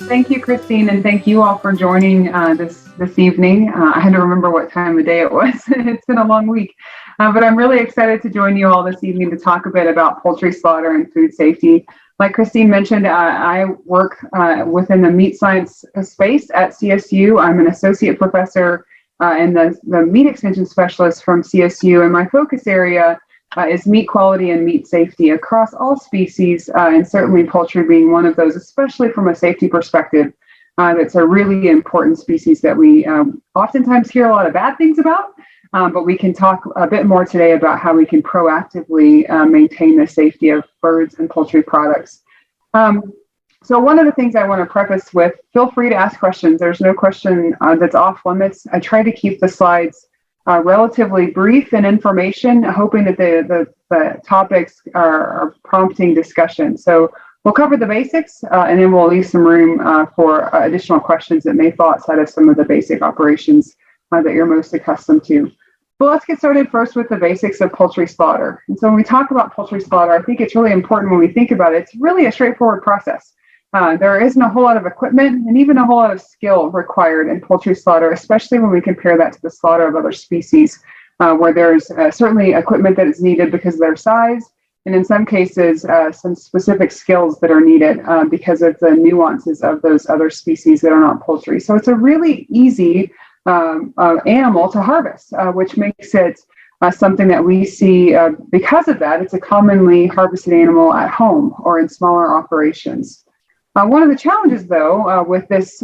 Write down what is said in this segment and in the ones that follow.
Thank you, Christine, and thank you all for joining this evening. I had to remember what time of day it was. It's been a long week, but I'm really excited to join you all this evening to talk a bit about poultry slaughter and food safety. Like Christine mentioned, I work within the meat science space at CSU. I'm an associate professor and the meat extension specialist from CSU, and my focus area is meat quality and meat safety across all species, and certainly poultry being one of those, especially from a safety perspective. That's a really important species that we oftentimes hear a lot of bad things about, but we can talk a bit more today about how we can proactively maintain the safety of birds and poultry products. So one of the things I want to preface with, feel free to ask questions. There's no question that's off limits. I try to keep the slides relatively brief in information, hoping that the topics are prompting discussion. So we'll cover the basics, and then we'll leave some room for additional questions that may fall outside of some of the basic operations that you're most accustomed to. But let's get started first with the basics of poultry slaughter. And so when we talk about poultry slaughter, I think it's really important when we think about it, it's really a straightforward process. There isn't a whole lot of equipment and even a whole lot of skill required in poultry slaughter, especially when we compare that to the slaughter of other species, where there's certainly equipment that is needed because of their size, and in some cases, some specific skills that are needed because of the nuances of those other species that are not poultry. So it's a really easy animal to harvest, which makes it something that we see because of that. It's a commonly harvested animal at home or in smaller operations. One of the challenges, though, with this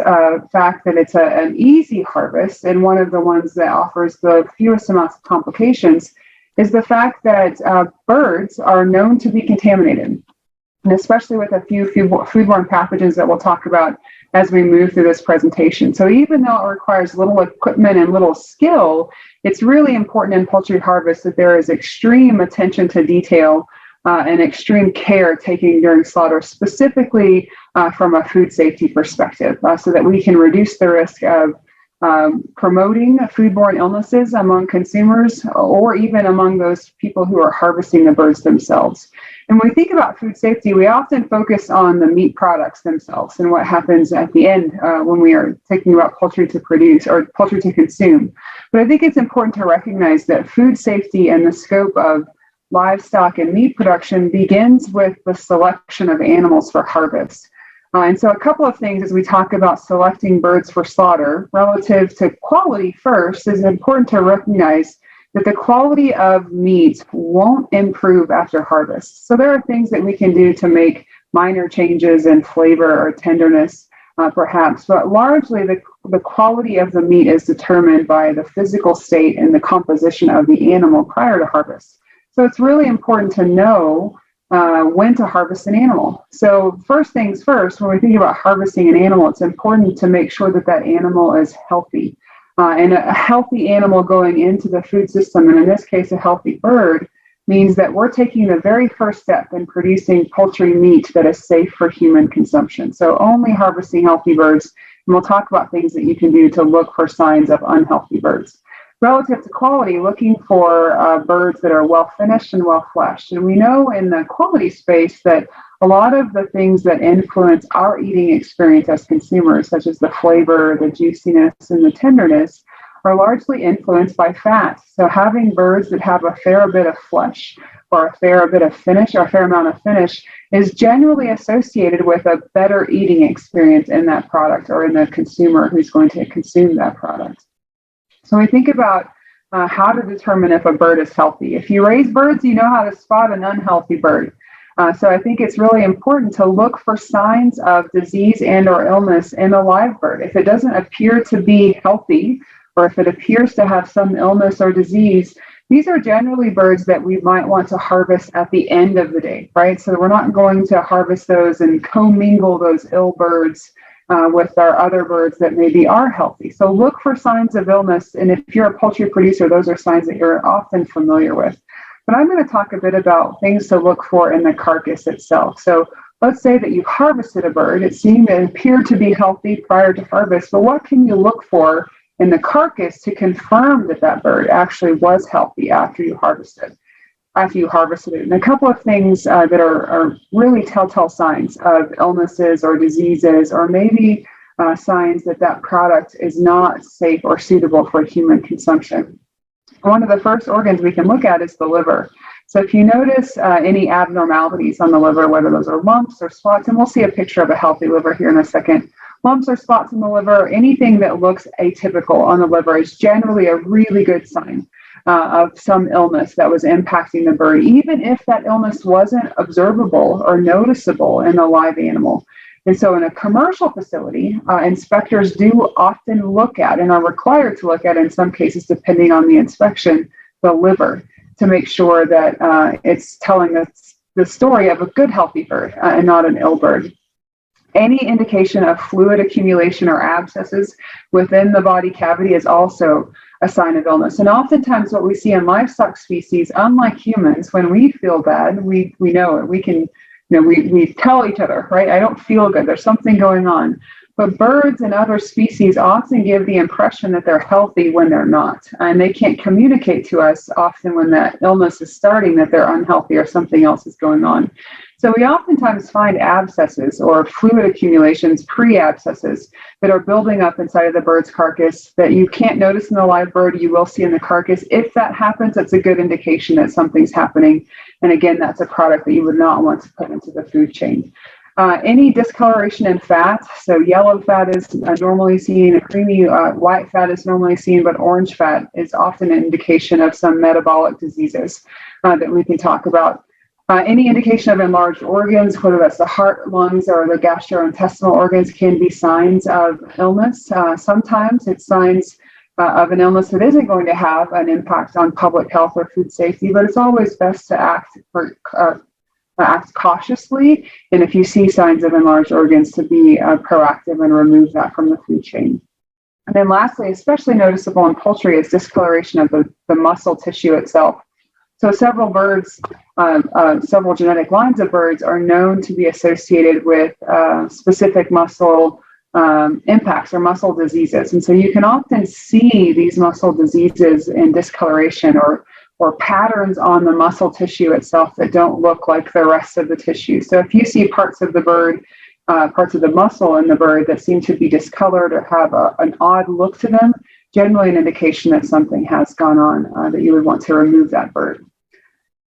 fact that it's an easy harvest and one of the ones that offers the fewest amounts of complications is the fact that birds are known to be contaminated, and especially with a few foodborne pathogens that we'll talk about as we move through this presentation. So even though it requires little equipment and little skill, it's really important in poultry harvest that there is extreme attention to detail and extreme care taken during slaughter, specifically from a food safety perspective, so that we can reduce the risk of promoting foodborne illnesses among consumers or even among those people who are harvesting the birds themselves. And when we think about food safety, we often focus on the meat products themselves and what happens at the end when we are thinking about poultry to produce or poultry to consume. But I think it's important to recognize that food safety and the scope of livestock and meat production begins with the selection of animals for harvest. And so a couple of things as we talk about selecting birds for slaughter relative to quality first is important to recognize that the quality of meat won't improve after harvest. So there are things that we can do to make minor changes in flavor or tenderness, perhaps, but largely the quality of the meat is determined by the physical state and the composition of the animal prior to harvest. So it's really important to know when to harvest an animal. So first things first, when we think about harvesting an animal, it's important to make sure that that animal is healthy. And a healthy animal going into the food system, and in this case, a healthy bird, means that we're taking the very first step in producing poultry meat that is safe for human consumption. So only harvesting healthy birds, and we'll talk about things that you can do to look for signs of unhealthy birds. Relative to quality, looking for birds that are well finished and well fleshed. And we know in the quality space that a lot of the things that influence our eating experience as consumers, such as the flavor, the juiciness, and the tenderness, are largely influenced by fat. So having birds that have a fair bit of flesh or a fair bit of finish or a fair amount of finish is generally associated with a better eating experience in that product or in the consumer who's going to consume that product. So we think about how to determine if a bird is healthy. If you raise birds, you know how to spot an unhealthy bird. So I think it's really important to look for signs of disease and or illness in a live bird. If it doesn't appear to be healthy, or if it appears to have some illness or disease, these are generally birds that we might want to harvest at the end of the day, right? So we're not going to harvest those and commingle those ill birds with our other birds that maybe are healthy. So look for signs of illness. And if you're a poultry producer, those are signs that you're often familiar with. But I'm going to talk a bit about things to look for in the carcass itself. So let's say that you've harvested a bird. It seemed to appear to be healthy prior to harvest, but what can you look for in the carcass to confirm that that bird actually was healthy after you harvested? after you harvested it. And a couple of things that are really telltale signs of illnesses or diseases, or maybe signs that that product is not safe or suitable for human consumption. One of the first organs we can look at is the liver. So if you notice any abnormalities on the liver, whether those are lumps or spots, and we'll see a picture of a healthy liver here in a second, lumps or spots in the liver, anything that looks atypical on the liver is generally a really good sign of some illness that was impacting the bird, even if that illness wasn't observable or noticeable in the live animal. And so in a commercial facility, inspectors do often look at, and are required to look at in some cases, depending on the inspection, the liver, to make sure that it's telling us the story of a good, healthy bird and not an ill bird. Any indication of fluid accumulation or abscesses within the body cavity is also a sign of illness. And oftentimes what we see in livestock species, unlike humans, when we feel bad, we know it. We can, we tell each other, right? I don't feel good. There's something going on. But birds and other species often give the impression that they're healthy when they're not. And they can't communicate to us often when that illness is starting that they're unhealthy or something else is going on. So we oftentimes find abscesses or fluid accumulations, pre-abscesses, that are building up inside of the bird's carcass that you can't notice in the live bird, you will see in the carcass. If that happens, that's a good indication that something's happening. And again, that's a product that you would not want to put into the food chain. Any discoloration in fat, so yellow fat is normally seen, creamy white fat is normally seen, but orange fat is often an indication of some metabolic diseases that we can talk about. Any indication of enlarged organs, whether that's the heart, lungs, or the gastrointestinal organs, can be signs of illness. Sometimes it's signs of an illness that isn't going to have an impact on public health or food safety, but it's always best to act cautiously, and if you see signs of enlarged organs, to be proactive and remove that from the food chain. And then lastly, especially noticeable in poultry, is discoloration of the muscle tissue itself. So several birds, several genetic lines of birds are known to be associated with specific muscle impacts or muscle diseases. And so you can often see these muscle diseases in discoloration or patterns on the muscle tissue itself that don't look like the rest of the tissue. So if you see parts of the bird, parts of the muscle in the bird that seem to be discolored or have an odd look to them, generally an indication that something has gone on, that you would want to remove that bird.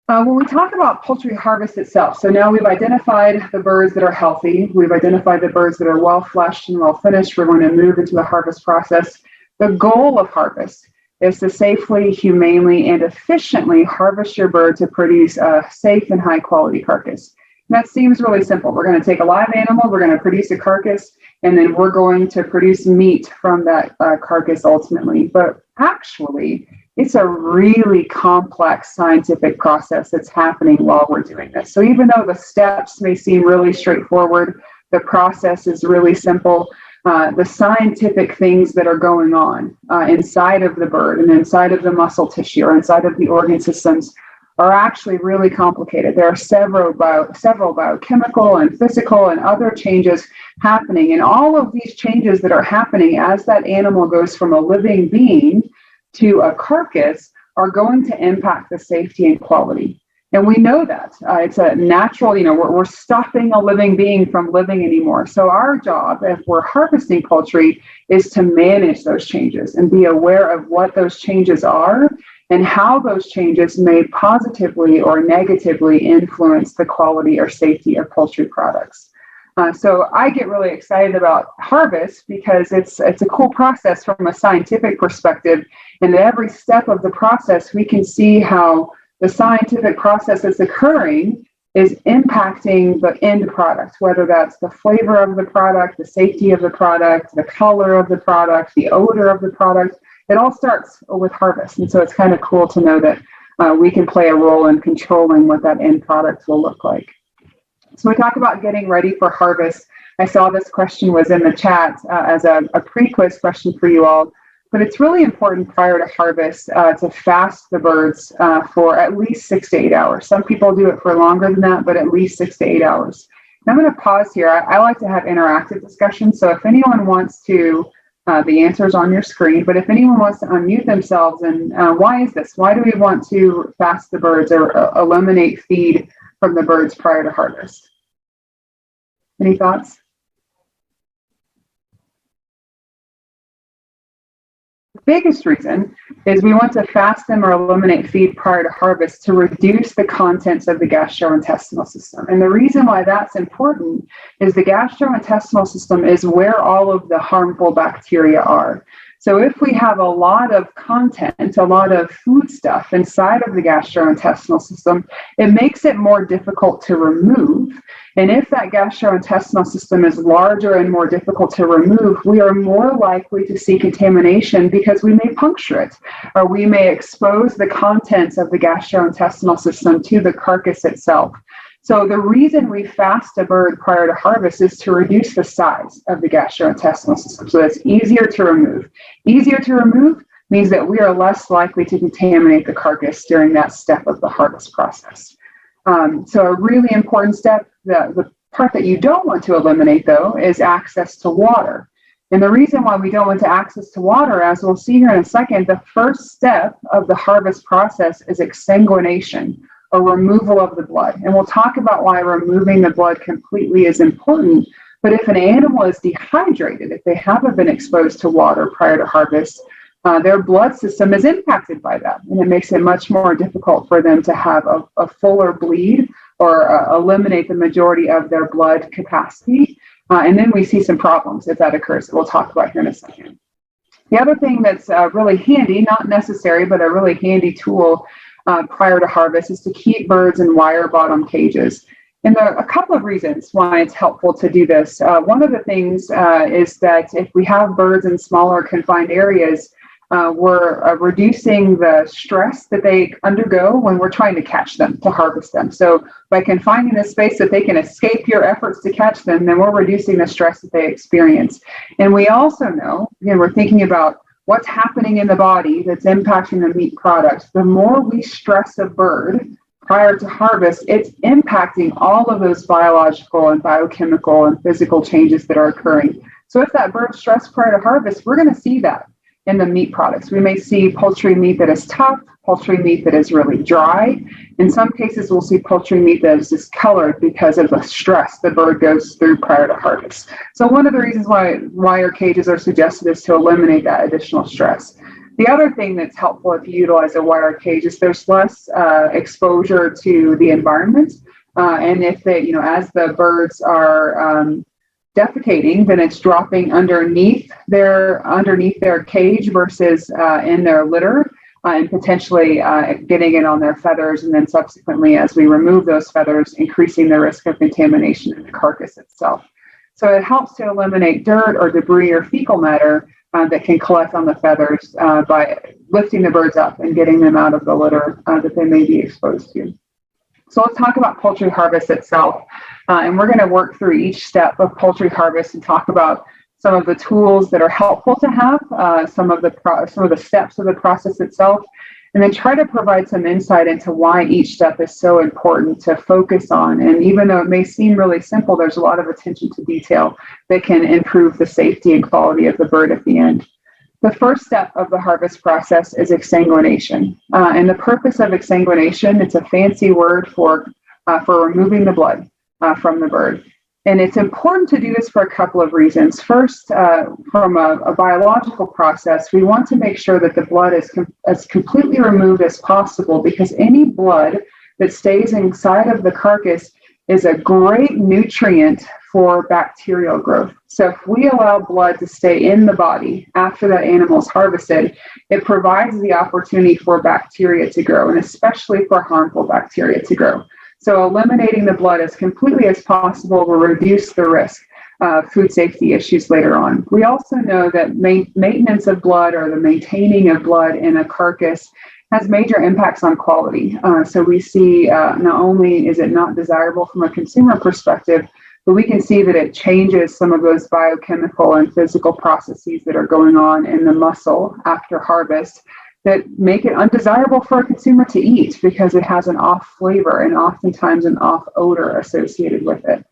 When we talk about poultry harvest itself, so now we've identified the birds that are healthy, we've identified the birds that are well fleshed and well finished, we're going to move into the harvest process. The goal of harvest is to safely, humanely, and efficiently harvest your bird to produce a safe and high quality carcass. And that seems really simple. We're going to take a live animal, we're going to produce a carcass, and then we're going to produce meat from that carcass ultimately. But actually, it's a really complex scientific process that's happening while we're doing this. So even though the steps may seem really straightforward, the process is really simple. The scientific things that are going on inside of the bird and inside of the muscle tissue or inside of the organ systems are actually really complicated. There are several biochemical and physical and other changes happening. And all of these changes that are happening as that animal goes from a living being to a carcass are going to impact the safety and quality. And we know that. It's a natural, we're stopping a living being from living anymore. So our job, if we're harvesting poultry, is to manage those changes and be aware of what those changes are and how those changes may positively or negatively influence the quality or safety of poultry products. So I get really excited about harvest because it's a cool process from a scientific perspective. And at every step of the process, we can see how the scientific process that's occurring is impacting the end product, whether that's the flavor of the product, the safety of the product, the color of the product, the odor of the product. It all starts with harvest. And so it's kind of cool to know that we can play a role in controlling what that end product will look like. So we talk about getting ready for harvest. I saw this question was in the chat as a pre-quiz question for you all, but it's really important prior to harvest to fast the birds for at least 6 to 8 hours. Some people do it for longer than that, but at least 6 to 8 hours. And I'm going to pause here. I like to have interactive discussions. So if anyone wants to The answer is on your screen, but if anyone wants to unmute themselves, and why is this? Why do we want to fast the birds or eliminate feed from the birds prior to harvest? Any thoughts? The biggest reason is we want to fast them or eliminate feed prior to harvest to reduce the contents of the gastrointestinal system. And the reason why that's important is the gastrointestinal system is where all of the harmful bacteria are. So if we have a lot of content, a lot of food stuff inside of the gastrointestinal system, it makes it more difficult to remove. And if that gastrointestinal system is larger and more difficult to remove, we are more likely to see contamination because we may puncture it, or we may expose the contents of the gastrointestinal system to the carcass itself. So the reason we fast a bird prior to harvest is to reduce the size of the gastrointestinal system, so it's easier to remove. Easier to remove means that we are less likely to contaminate the carcass during that step of the harvest process. So a really important step, the part that you don't want to eliminate, though, is access to water. And the reason why we don't want to access to water, as we'll see here in a second, the first step of the harvest process is exsanguination, or removal of the blood. And we'll talk about why removing the blood completely is important. But if an animal is dehydrated, if they haven't been exposed to water prior to harvest, their blood system is impacted by that. And it makes it much more difficult for them to have a fuller bleed or eliminate the majority of their blood capacity. And then we see some problems if that occurs, that we'll talk about here in a second. The other thing that's really handy, not necessary, but a really handy tool prior to harvest is to keep birds in wire bottom cages. And there are a couple of reasons why it's helpful to do this. One of the things is that if we have birds in smaller confined areas, we're reducing the stress that they undergo when we're trying to catch them, to harvest them. So by confining the space that they can escape your efforts to catch them, then we're reducing the stress that they experience. And we also know, again, we're thinking about what's happening in the body that's impacting the meat product. The more we stress a bird prior to harvest, it's impacting all of those biological and biochemical and physical changes that are occurring. So if that bird's stressed prior to harvest, we're going to see that in the meat products. We may see poultry meat that is tough, poultry meat that is really dry. In some cases, we'll see poultry meat that is discolored because of the stress the bird goes through prior to harvest. So one of the reasons why wire cages are suggested is to eliminate that additional stress. The other thing that's helpful if you utilize a wire cage is there's less exposure to the environment. And if they, as the birds are defecating, then it's dropping underneath their cage versus in their litter, and potentially getting it on their feathers, and then subsequently, as we remove those feathers, increasing the risk of contamination in the carcass itself. So it helps to eliminate dirt or debris or fecal matter that can collect on the feathers by lifting the birds up and getting them out of the litter that they may be exposed to. So let's talk about poultry harvest itself. And we're going to work through each step of poultry harvest and talk about some of the tools that are helpful to have, some of the steps of the process itself, and then try to provide some insight into why each step is so important to focus on. And even though it may seem really simple, there's a lot of attention to detail that can improve the safety and quality of the bird at the end. The first step of the harvest process is exsanguination. And the purpose of exsanguination, it's a fancy word for removing the blood from the bird. And it's important to do this for a couple of reasons. First, from a biological process, we want to make sure that the blood is as completely removed as possible, because any blood that stays inside of the carcass is a great nutrient for bacterial growth. So if we allow blood to stay in the body after that animal is harvested, it provides the opportunity for bacteria to grow, and especially for harmful bacteria to grow. So eliminating the blood as completely as possible will reduce the risk of food safety issues later on. We also know that maintenance of blood, or the maintaining of blood in a carcass, has major impacts on quality. So we see not only is it not desirable from a consumer perspective, but we can see that it changes some of those biochemical and physical processes that are going on in the muscle after harvest that make it undesirable for a consumer to eat, because it has an off flavor and oftentimes an off odor associated with it.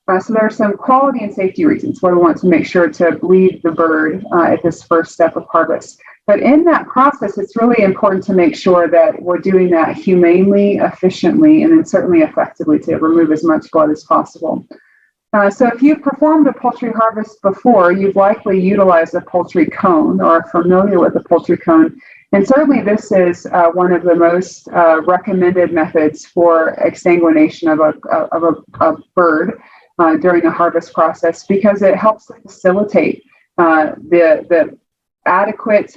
So there are some quality and safety reasons why we want to make sure to bleed the bird at this first step of harvest. But in that process, it's really important to make sure that we're doing that humanely, efficiently, and then certainly effectively to remove as much blood as possible. So if you've performed a poultry harvest before, you've likely utilized a poultry cone or are familiar with a poultry cone. And certainly this is one of the most recommended methods for exsanguination of a bird during the harvest process, because it helps to facilitate the adequate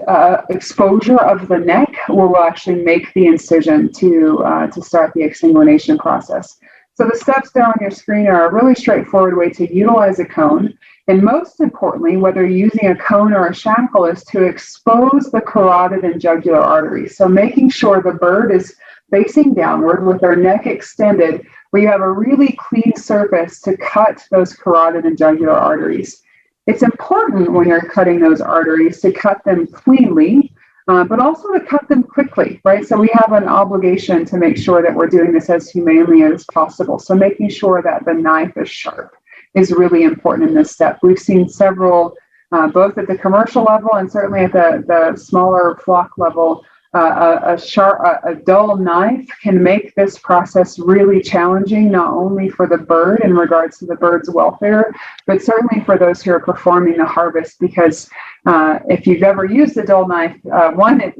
exposure of the neck, where we'll actually make the incision to start the exsanguination process. So the steps there on your screen are a really straightforward way to utilize a cone. And most importantly, whether you're using a cone or a shackle, is to expose the carotid and jugular arteries. So making sure the bird is facing downward with their neck extended, where you have a really clean surface to cut those carotid and jugular arteries. It's important when you're cutting those arteries to cut them cleanly, but also to cut them quickly, right? So we have an obligation to make sure that we're doing this as humanely as possible. So making sure that the knife is sharp is really important in this step. We've seen several, both at the commercial level and certainly at the smaller flock level, a dull knife can make this process really challenging, not only for the bird in regards to the bird's welfare, but certainly for those who are performing the harvest. Because if you've ever used a dull knife,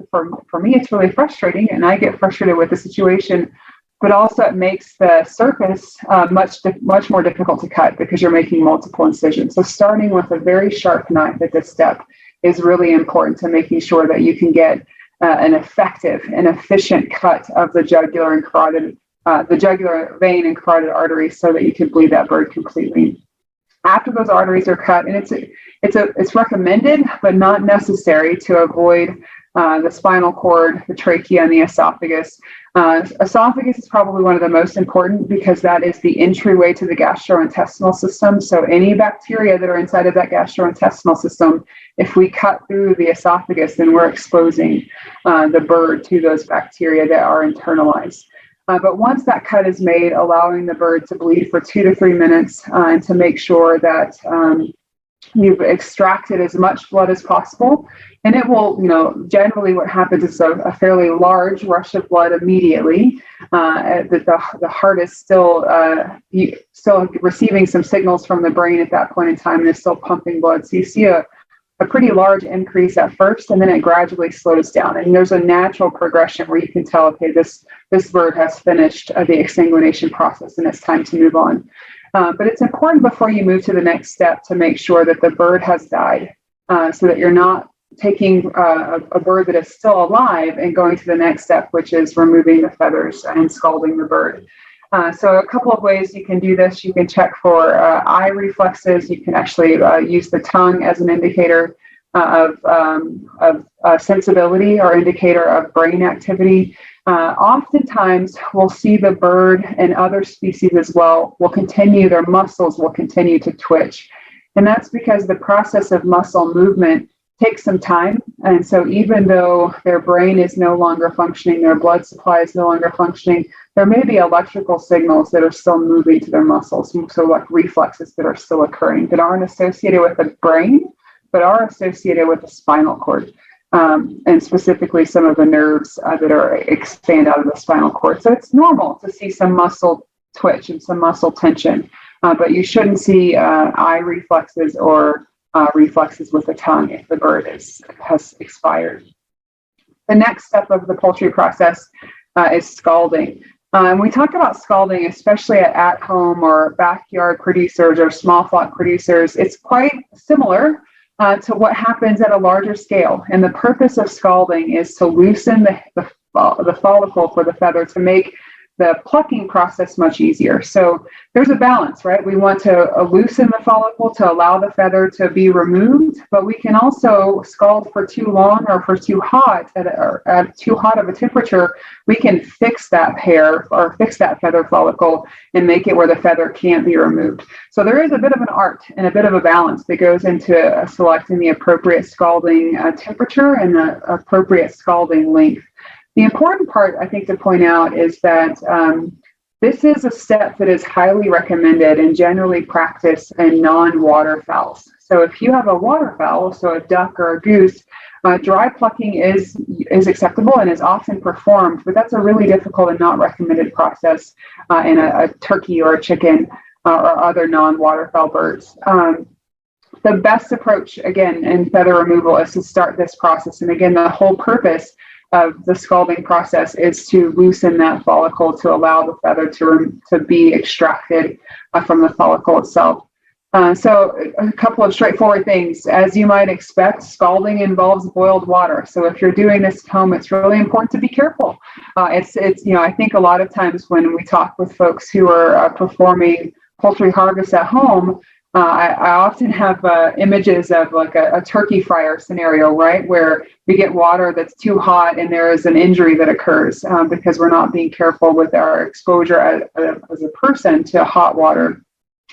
for me, it's really frustrating, and I get frustrated with the situation. But also, it makes the surface much more difficult to cut because you're making multiple incisions. So starting with a very sharp knife at this step is really important to making sure that you can get an effective and efficient cut of the jugular and carotid, the jugular vein and carotid arteries, so that you can bleed that bird completely. After those arteries are cut, and it's recommended but not necessary to avoid the spinal cord, the trachea, and the esophagus. Esophagus is probably one of the most important because that is the entryway to the gastrointestinal system. So any bacteria that are inside of that gastrointestinal system, if we cut through the esophagus, then we're exposing the bird to those bacteria that are internalized. But once that cut is made, allowing the bird to bleed for 2 to 3 minutes and to make sure that you've extracted as much blood as possible. And it will, generally what happens is a fairly large rush of blood immediately. The heart is still receiving some signals from the brain at that point in time, and is still pumping blood. So you see a pretty large increase at first, and then it gradually slows down. And there's a natural progression where you can tell, okay, this bird has finished the exsanguination process and it's time to move on. But it's important before you move to the next step to make sure that the bird has died, so that you're not taking a bird that is still alive and going to the next step, which is removing the feathers and scalding the bird. So a couple of ways you can do this. You can check for eye reflexes. You can actually use the tongue as an indicator of sensibility or indicator of brain activity. Oftentimes, we'll see the bird and other species as well their muscles will continue to twitch. And that's because the process of muscle movement takes some time. And so even though their brain is no longer functioning, their blood supply is no longer functioning, there may be electrical signals that are still moving to their muscles. So like reflexes that are still occurring that aren't associated with the brain, but are associated with the spinal cord. And specifically some of the nerves that expand out of the spinal cord. So it's normal to see some muscle twitch and some muscle tension, but you shouldn't see eye reflexes or reflexes with the tongue if the bird has expired. The next step of the poultry process is scalding. And we talk about scalding, especially at home or backyard producers or small flock producers. It's quite similar to what happens at a larger scale. And the purpose of scalding is to loosen the follicle for the feather, to make the plucking process much easier. So there's a balance, right? We want to loosen the follicle to allow the feather to be removed, but we can also scald for too long or for too hot at too hot of a temperature. We can fix that hair or fix that feather follicle and make it where the feather can't be removed. So there is a bit of an art and a bit of a balance that goes into selecting the appropriate scalding temperature and the appropriate scalding length. The important part, I think, to point out is that This is a step that is highly recommended and generally practiced in non-waterfowls. So if you have a waterfowl, so a duck or a goose, dry plucking is acceptable and is often performed, but that's a really difficult and not recommended process in a turkey or a chicken or other non-waterfowl birds. The best approach, again, in feather removal is to start this process. And again, the whole purpose of the scalding process is to loosen that follicle to allow the feather to be extracted from the follicle itself. So a couple of straightforward things. As you might expect, scalding involves boiled water. So if you're doing this at home, it's really important to be careful. It's I think a lot of times when we talk with folks who are performing poultry harvest at home, I often have images of like a turkey fryer scenario, right, where we get water that's too hot and there is an injury that occurs because we're not being careful with our exposure as a person to hot water.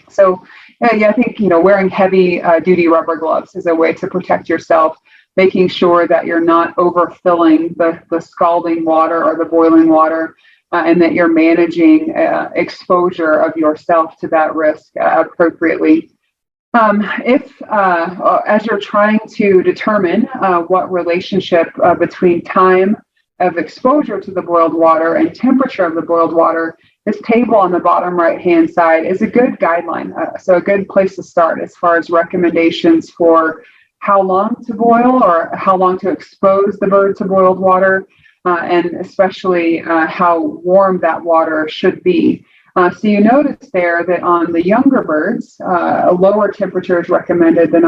So I think wearing heavy duty rubber gloves is a way to protect yourself, making sure that you're not overfilling the scalding water or the boiling water. And that you're managing exposure of yourself to that risk appropriately. If, as you're trying to determine what relationship between time of exposure to the boiled water and temperature of the boiled water, this table on the bottom right-hand side is a good guideline. So a good place to start as far as recommendations for how long to boil or how long to expose the bird to boiled water. And especially how warm that water should be. So you notice there that on the younger birds, a lower temperature is recommended than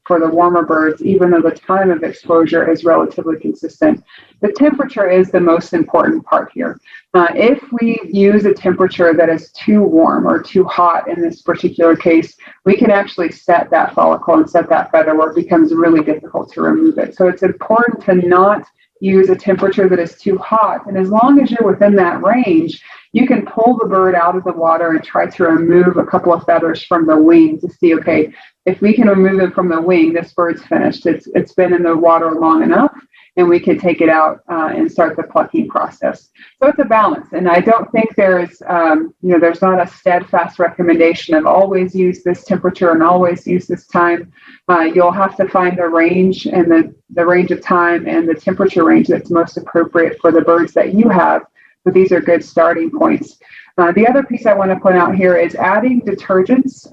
for the warmer birds, even though the time of exposure is relatively consistent. The temperature is the most important part here. If we use a temperature that is too warm or too hot in this particular case, we can actually set that follicle and set that feather where it becomes really difficult to remove it. So it's important to not use a temperature that is too hot. And as long as you're within that range, you can pull the bird out of the water and try to remove a couple of feathers from the wing to see, okay, if we can remove it from the wing, this bird's finished. It's been in the water long enough, and we can take it out and start the plucking process. So it's a balance. And I don't think there's not a steadfast recommendation of always use this temperature and always use this time. You'll have to find the range and the range of time and the temperature range that's most appropriate for the birds that you have. But these are good starting points. The other piece I want to point out here is adding detergents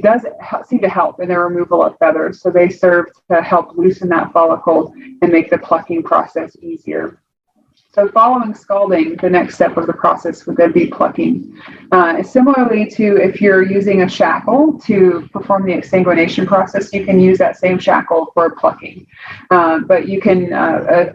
does seem to help in the removal of feathers. So they serve to help loosen that follicle and make the plucking process easier. So following scalding, the next step of the process would then be plucking. Similarly to if you're using a shackle to perform the exsanguination process, you can use that same shackle for plucking. But you can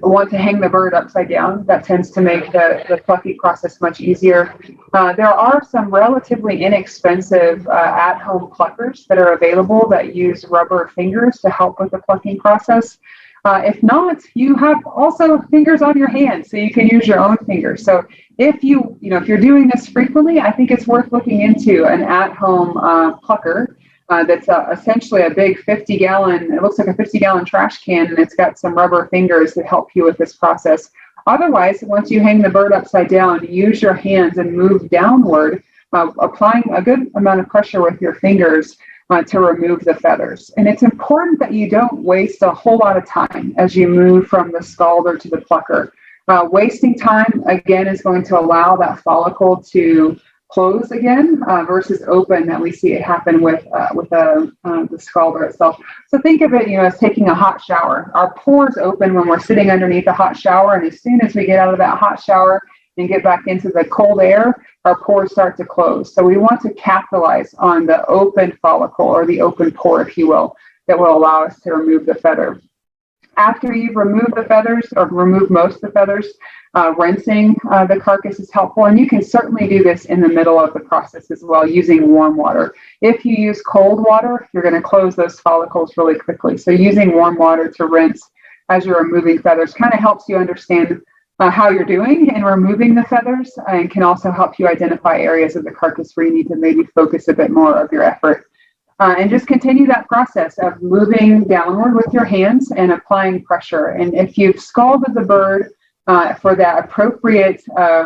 want to hang the bird upside down. That tends to make the plucking process much easier. There are some relatively inexpensive at-home pluckers that are available that use rubber fingers to help with the plucking process. If not, you have also fingers on your hands, so you can use your own fingers. So if you're doing this frequently, I think it's worth looking into an at-home plucker that's essentially a big 50-gallon. It looks like a 50-gallon trash can, and it's got some rubber fingers that help you with this process. Otherwise, once you hang the bird upside down, use your hands and move downward, applying a good amount of pressure with your fingers to remove the feathers. And it's important that you don't waste a whole lot of time as you move from the scalder to the plucker. Wasting time, again, is going to allow that follicle to close again versus open that we see it happen with the scalder itself. So think of it, as taking a hot shower. Our pores open when we're sitting underneath a hot shower, and as soon as we get out of that hot shower and get back into the cold air, our pores start to close. So we want to capitalize on the open follicle, or the open pore, if you will, that will allow us to remove the feather. After you've removed the feathers, or removed most of the feathers, rinsing the carcass is helpful. And you can certainly do this in the middle of the process as well, using warm water. If you use cold water, you're going to close those follicles really quickly. So using warm water to rinse as you're removing feathers kind of helps you understand how you're doing in removing the feathers, and can also help you identify areas of the carcass where you need to maybe focus a bit more of your effort. And just continue that process of moving downward with your hands and applying pressure. And if you've scalded the bird for that appropriate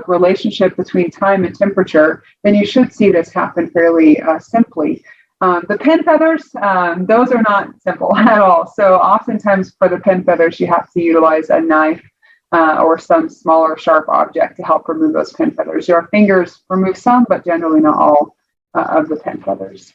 relationship between time and temperature, then you should see this happen fairly simply. The pin feathers, those are not simple at all. So oftentimes for the pin feathers, you have to utilize a knife or some smaller sharp object to help remove those pin feathers. Your fingers remove some, but generally not all of the pin feathers.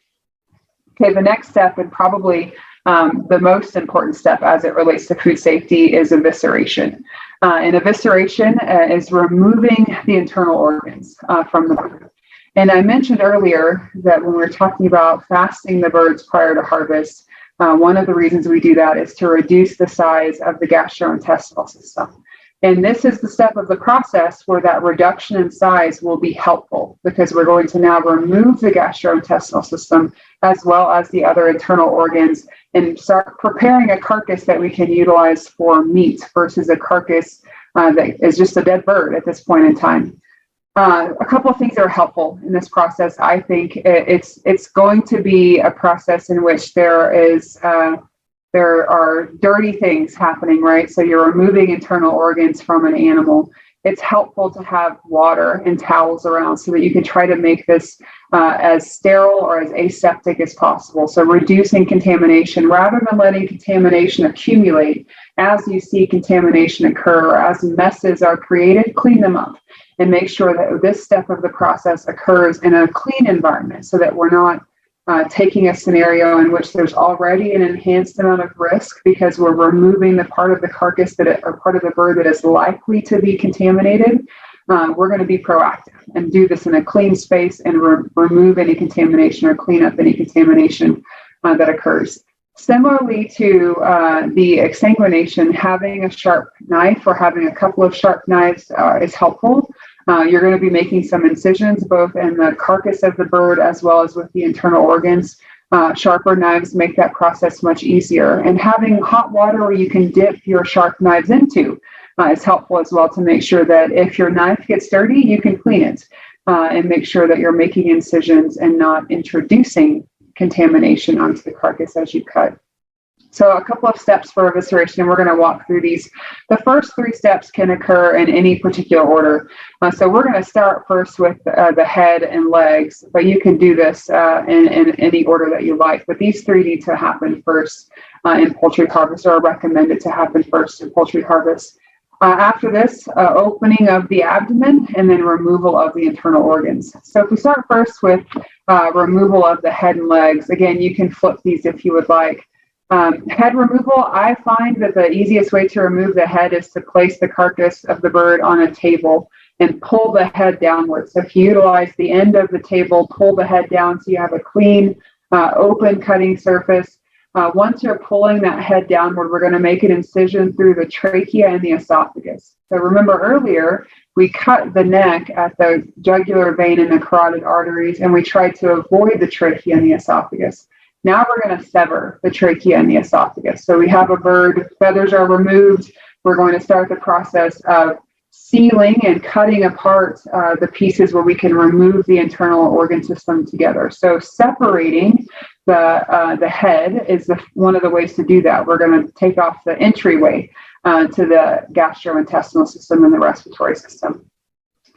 Okay, the next step, and probably the most important step as it relates to food safety, is evisceration. And evisceration is removing the internal organs from the bird. And I mentioned earlier that when we're talking about fasting the birds prior to harvest, one of the reasons we do that is to reduce the size of the gastrointestinal system. And this is the step of the process where that reduction in size will be helpful, because we're going to now remove the gastrointestinal system as well as the other internal organs and start preparing a carcass that we can utilize for meat versus a carcass that is just a dead bird at this point in time. A couple of things that are helpful in this process. I think it's going to be a process in which there are dirty things happening, right? So you're removing internal organs from an animal. It's helpful to have water and towels around so that you can try to make this as sterile or as aseptic as possible. So reducing contamination rather than letting contamination accumulate. As you see contamination occur or as messes are created, clean them up and make sure that this step of the process occurs in a clean environment so that we're not taking a scenario in which there's already an enhanced amount of risk because we're removing the part of the carcass or part of the bird that is likely to be contaminated. We're going to be proactive and do this in a clean space and remove any contamination or clean up any contamination that occurs. Similarly to the exsanguination, having a sharp knife or having a couple of sharp knives is helpful. You're going to be making some incisions both in the carcass of the bird as well as with the internal organs. Sharper knives make that process much easier. And having hot water where you can dip your sharp knives into is helpful as well to make sure that if your knife gets dirty, you can clean it and make sure that you're making incisions and not introducing contamination onto the carcass as you cut. So a couple of steps for evisceration, and we're going to walk through these. The first three steps can occur in any particular order. So we're going to start first with the head and legs, but you can do this in any order that you like. But these three need to happen first in poultry harvest, or are recommended to happen first in poultry harvest. After this, opening of the abdomen and then removal of the internal organs. So if we start first with removal of the head and legs, again, you can flip these if you would like. Head removal, I find that the easiest way to remove the head is to place the carcass of the bird on a table and pull the head downward. So if you utilize the end of the table, pull the head down so you have a clean, open cutting surface. Once you're pulling that head downward, we're going to make an incision through the trachea and the esophagus. So remember earlier, we cut the neck at the jugular vein and the carotid arteries, and we tried to avoid the trachea and the esophagus. Now we're going to sever the trachea and the esophagus. So we have a bird, feathers are removed. We're going to start the process of sealing and cutting apart the pieces where we can remove the internal organ system together. So separating the head is one of the ways to do that. We're going to take off the entryway to the gastrointestinal system and the respiratory system.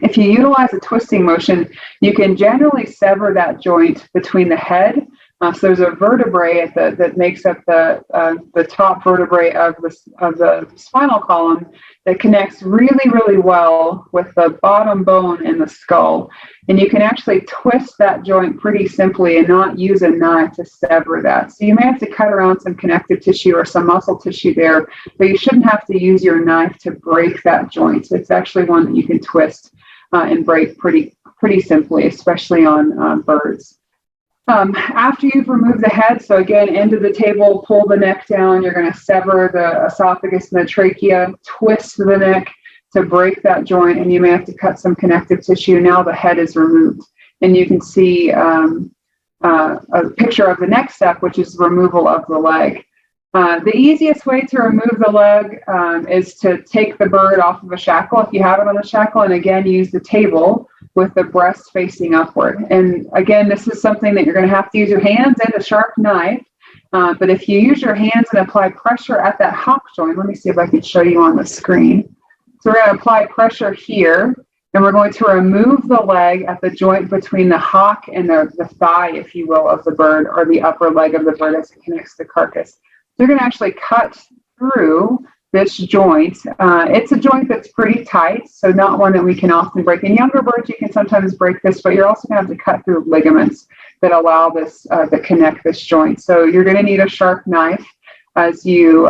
If you utilize a twisting motion, you can generally sever that joint between the head. So there's a vertebrae that makes up the top vertebrae of the spinal column that connects really, really well with the bottom bone in the skull. And you can actually twist that joint pretty simply and not use a knife to sever that. So you may have to cut around some connective tissue or some muscle tissue there, but you shouldn't have to use your knife to break that joint. It's actually one that you can twist and break pretty simply, especially on birds. After you've removed the head, so again, end of the table, pull the neck down, you're going to sever the esophagus and the trachea, twist the neck to break that joint, and you may have to cut some connective tissue. Now the head is removed. And you can see a picture of the next step, which is removal of the leg. The easiest way to remove the leg is to take the bird off of a shackle, if you have it on a shackle, and again, use the table with the breast facing upward. And again, this is something that you're going to have to use your hands and a sharp knife. But if you use your hands and apply pressure at that hock joint, let me see if I can show you on the screen. So we're going to apply pressure here, and we're going to remove the leg at the joint between the hock and the thigh, if you will, of the bird, or the upper leg of the bird as it connects to the carcass. So you're going to actually cut through this joint. It's a joint that's pretty tight, so not one that we can often break. In younger birds, you can sometimes break this, but you're also going to have to cut through ligaments that allow this to connect this joint. So you're going to need a sharp knife as you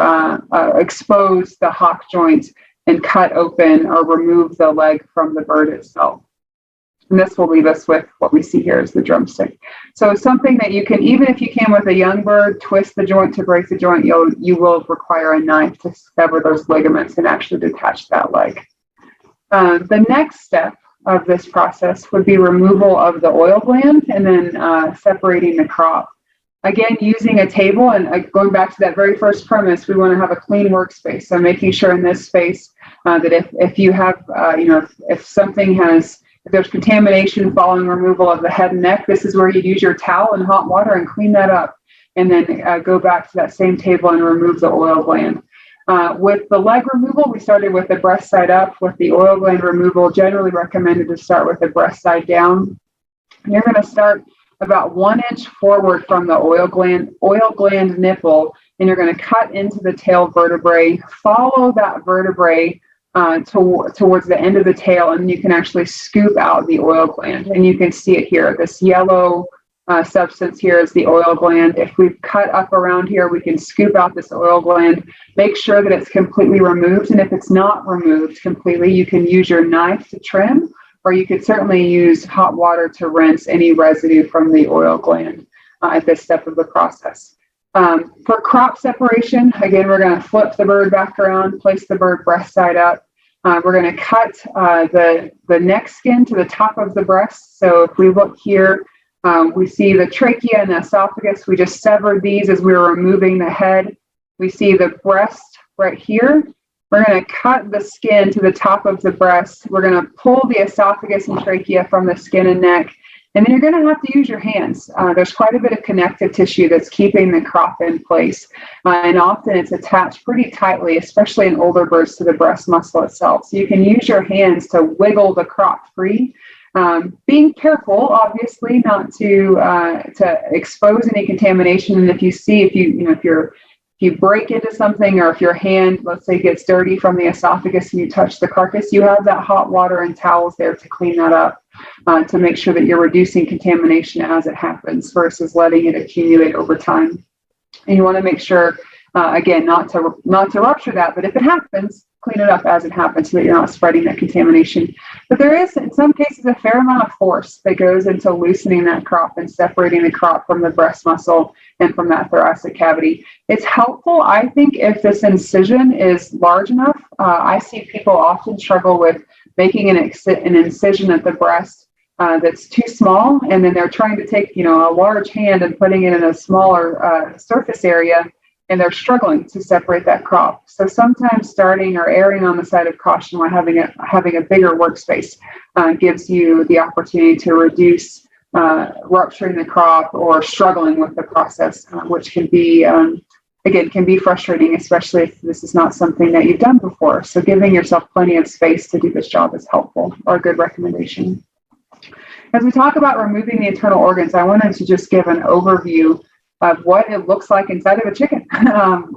expose the hock joint and cut open or remove the leg from the bird itself. And this will leave us with what we see here as the drumstick. So something that you can, even if you can with a young bird, twist the joint to break the joint, you will require a knife to sever those ligaments and actually detach that leg. The next step of this process would be removal of the oil gland and then separating the crop. Again, using a table and going back to that very first premise, we want to have a clean workspace. So making sure in this space that if you have, if there's contamination following removal of the head and neck, this is where you use your towel and hot water and clean that up. And then go back to that same table and remove the oil gland. With the leg removal, we started with the breast side up. With the oil gland removal, generally recommended to start with the breast side down. And you're going to start about 1 inch forward from the oil gland nipple, and you're going to cut into the tail vertebrae, follow that vertebrae towards the end of the tail, and you can actually scoop out the oil gland. And you can see it here. This yellow substance here is the oil gland. If we cut up around here, we can scoop out this oil gland, make sure that it's completely removed. And if it's not removed completely, you can use your knife to trim, or you could certainly use hot water to rinse any residue from the oil gland at this step of the process. For crop separation, again, we're going to flip the bird back around, place the bird breast side up. We're going to cut the neck skin to the top of the breast. So if we look here, we see the trachea and the esophagus. We just severed these as we were removing the head. We see the breast right here. We're going to cut the skin to the top of the breast. We're going to pull the esophagus and trachea from the skin and neck. And then you're going to have to use your hands. There's quite a bit of connective tissue that's keeping the crop in place. And often it's attached pretty tightly, especially in older birds, to the breast muscle itself. So you can use your hands to wiggle the crop free. Being careful, obviously, not to expose any contamination. And if you see, if you break into something, or if your hand, let's say, gets dirty from the esophagus and you touch the carcass, you have that hot water and towels there to clean that up, to make sure that you're reducing contamination as it happens versus letting it accumulate over time. And you want to make sure, again, not to rupture that, but if it happens, clean it up as it happens so that you're not spreading that contamination. But there is, in some cases, a fair amount of force that goes into loosening that crop and separating the crop from the breast muscle and from that thoracic cavity. It's helpful, I think, if this incision is large enough. I see people often struggle with making an incision at the breast that's too small, and then they're trying to take, a large hand and putting it in a smaller surface area, and they're struggling to separate that crop. So sometimes starting or erring on the side of caution while having a bigger workspace gives you the opportunity to reduce rupturing the crop or struggling with the process, which can be, can be frustrating, especially if this is not something that you've done before. So giving yourself plenty of space to do this job is helpful, or a good recommendation. As we talk about removing the internal organs, I wanted to just give an overview of what it looks like inside of a chicken.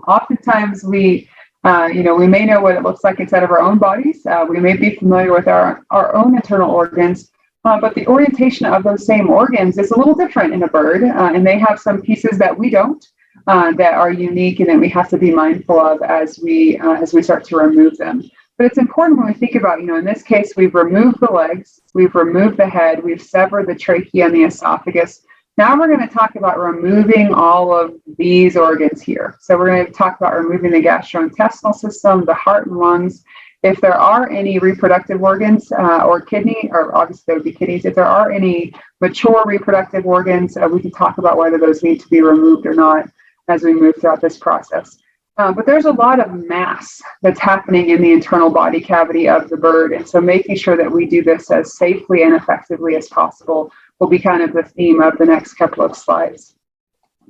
Oftentimes we may know what it looks like inside of our own bodies. We may be familiar with our own internal organs, but the orientation of those same organs is a little different in a bird, and they have some pieces that we don't, that are unique and that we have to be mindful of as we start to remove them. But it's important when we think about, in this case, we've removed the legs, we've removed the head, we've severed the trachea and the esophagus. Now we're going to talk about removing all of these organs here. So we're going to talk about removing the gastrointestinal system, the heart and lungs. If there are any reproductive organs or kidney, or obviously there would be kidneys, if there are any mature reproductive organs, we can talk about whether those need to be removed or not as we move throughout this process. But there's a lot of mass that's happening in the internal body cavity of the bird. And so making sure that we do this as safely and effectively as possible will be kind of the theme of the next couple of slides.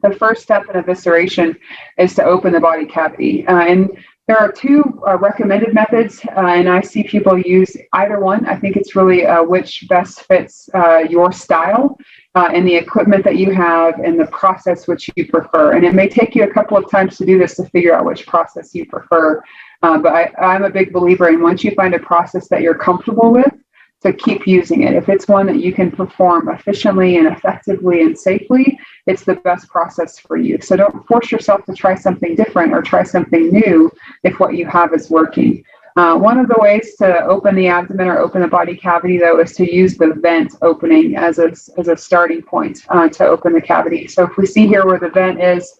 The first step in evisceration is to open the body cavity. And There are two recommended methods, and I see people use either one. I think it's really which best fits your style and the equipment that you have and the process which you prefer. And it may take you a couple of times to do this to figure out which process you prefer. But I'm a big believer in once you find a process that you're comfortable with, to keep using it. If it's one that you can perform efficiently and effectively and safely, it's the best process for you. So don't force yourself to try something different or try something new if what you have is working. One of the ways to open the abdomen or open the body cavity, though, is to use the vent opening as a starting point to open the cavity. So if we see here where the vent is,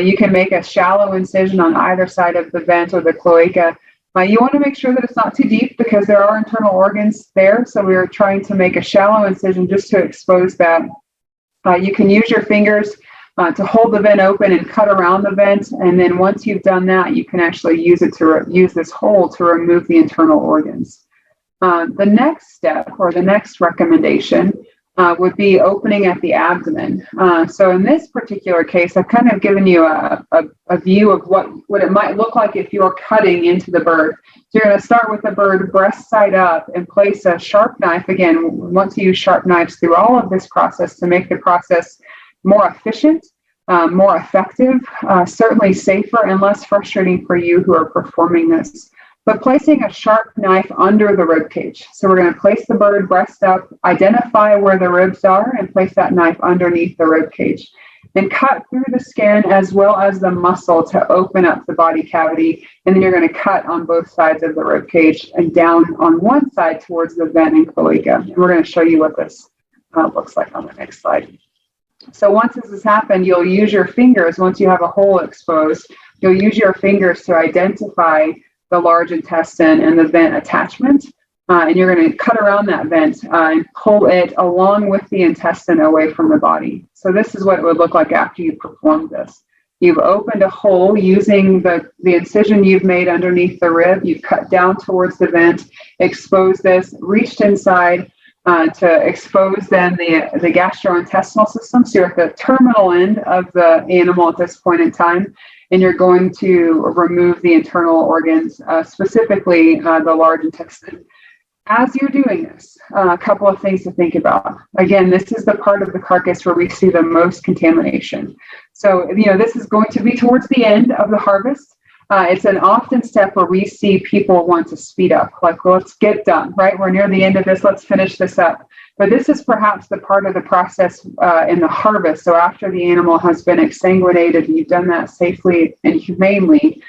you can make a shallow incision on either side of the vent or the cloaca. You want to make sure that it's not too deep because there are internal organs there. So we're trying to make a shallow incision just to expose that. You can use your fingers to hold the vent open and cut around the vent. And then once you've done that, you can actually use it to use this hole to remove the internal organs. The next step or the next recommendation would be opening at the abdomen. So in this particular case, I've kind of given you a view of what it might look like if you're cutting into the bird. So you're going to start with the bird breast side up and place a sharp knife. Again, we want to use sharp knives through all of this process to make the process more efficient, more effective, certainly safer and less frustrating for you who are performing this. But placing a sharp knife under the rib cage. So we're going to place the bird breast up, identify where the ribs are, and place that knife underneath the rib cage. And cut through the skin as well as the muscle to open up the body cavity. And then you're going to cut on both sides of the rib cage and down on one side towards the vent and cloaca. And we're going to show you what this looks like on the next slide. So once this has happened, you'll use your fingers, once you have a hole exposed, you'll use your fingers to identify the large intestine and the vent attachment, and you're going to cut around that vent and pull it along with the intestine away from the body. So this is what it would look like after you performed this. You've opened a hole using the incision you've made underneath the rib. You've cut down towards the vent, exposed this, reached inside to expose then the gastrointestinal system. So you're at the terminal end of the animal at this point in time. And you're going to remove the internal organs, specifically the large intestine. As you're doing this, a couple of things to think about. Again, this is the part of the carcass where we see the most contamination. So, this is going to be towards the end of the harvest. It's an often step where we see people want to speed up, like, well, let's get done, right? We're near the end of this, let's finish this up. But this is perhaps the part of the process in the harvest. So after the animal has been exsanguinated and you've done that safely and humanely,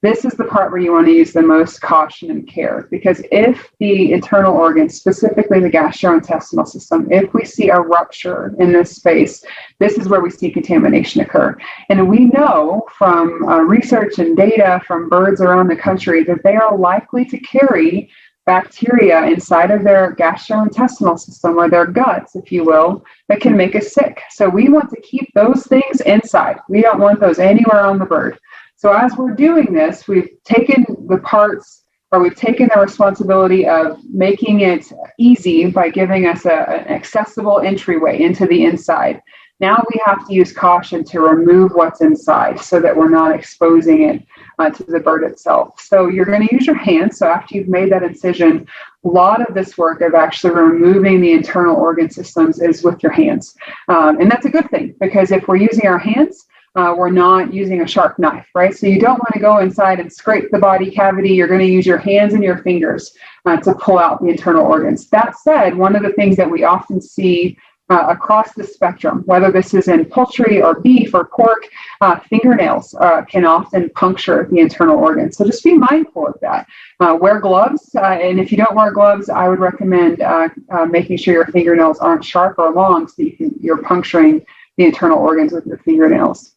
this is the part where you want to use the most caution and care. Because if the internal organs, specifically the gastrointestinal system, if we see a rupture in this space, this is where we see contamination occur. And we know from research and data from birds around the country that they are likely to carry bacteria inside of their gastrointestinal system, or their guts, if you will, that can make us sick. So we want to keep those things inside. We don't want those anywhere on the bird. So as we're doing this, we've taken the parts, or we've taken the responsibility of making it easy by giving us an accessible entryway into the inside. Now we have to use caution to remove what's inside so that we're not exposing it to the bird itself. So you're going to use your hands. So after you've made that incision, a lot of this work of actually removing the internal organ systems is with your hands. And that's a good thing, because if we're using our hands, we're not using a sharp knife, right? So you don't want to go inside and scrape the body cavity. You're going to use your hands and your fingers to pull out the internal organs. That said, one of the things that we often see across the spectrum, whether this is in poultry or beef or pork, fingernails can often puncture the internal organs. So just be mindful of that. Wear gloves, and if you don't wear gloves, I would recommend making sure your fingernails aren't sharp or long, so you're puncturing the internal organs with your fingernails.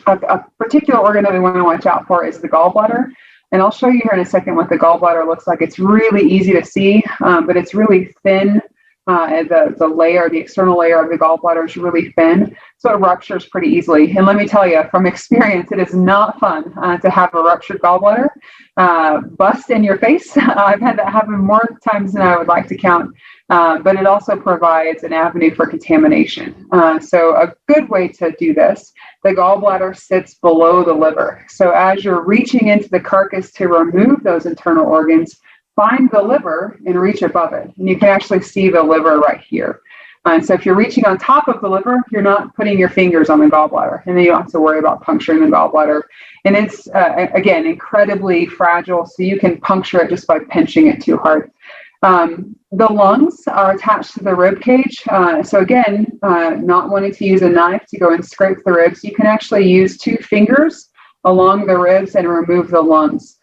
A particular organ that we want to watch out for is the gallbladder. And I'll show you here in a second what the gallbladder looks like. It's really easy to see, but it's really thin the external layer of the gallbladder is really thin, so it ruptures pretty easily. And let me tell you, from experience, it is not fun to have a ruptured gallbladder bust in your face. I've had that happen more times than I would like to count, but it also provides an avenue for contamination. So a good way to do this, the gallbladder sits below the liver. So as you're reaching into the carcass to remove those internal organs, find the liver and reach above it. And you can actually see the liver right here. And so if you're reaching on top of the liver, you're not putting your fingers on the gallbladder, and then you don't have to worry about puncturing the gallbladder. And it's, again, incredibly fragile, so you can puncture it just by pinching it too hard. The lungs are attached to the rib cage. So again, not wanting to use a knife to go and scrape the ribs, you can actually use 2 fingers along the ribs and remove the lungs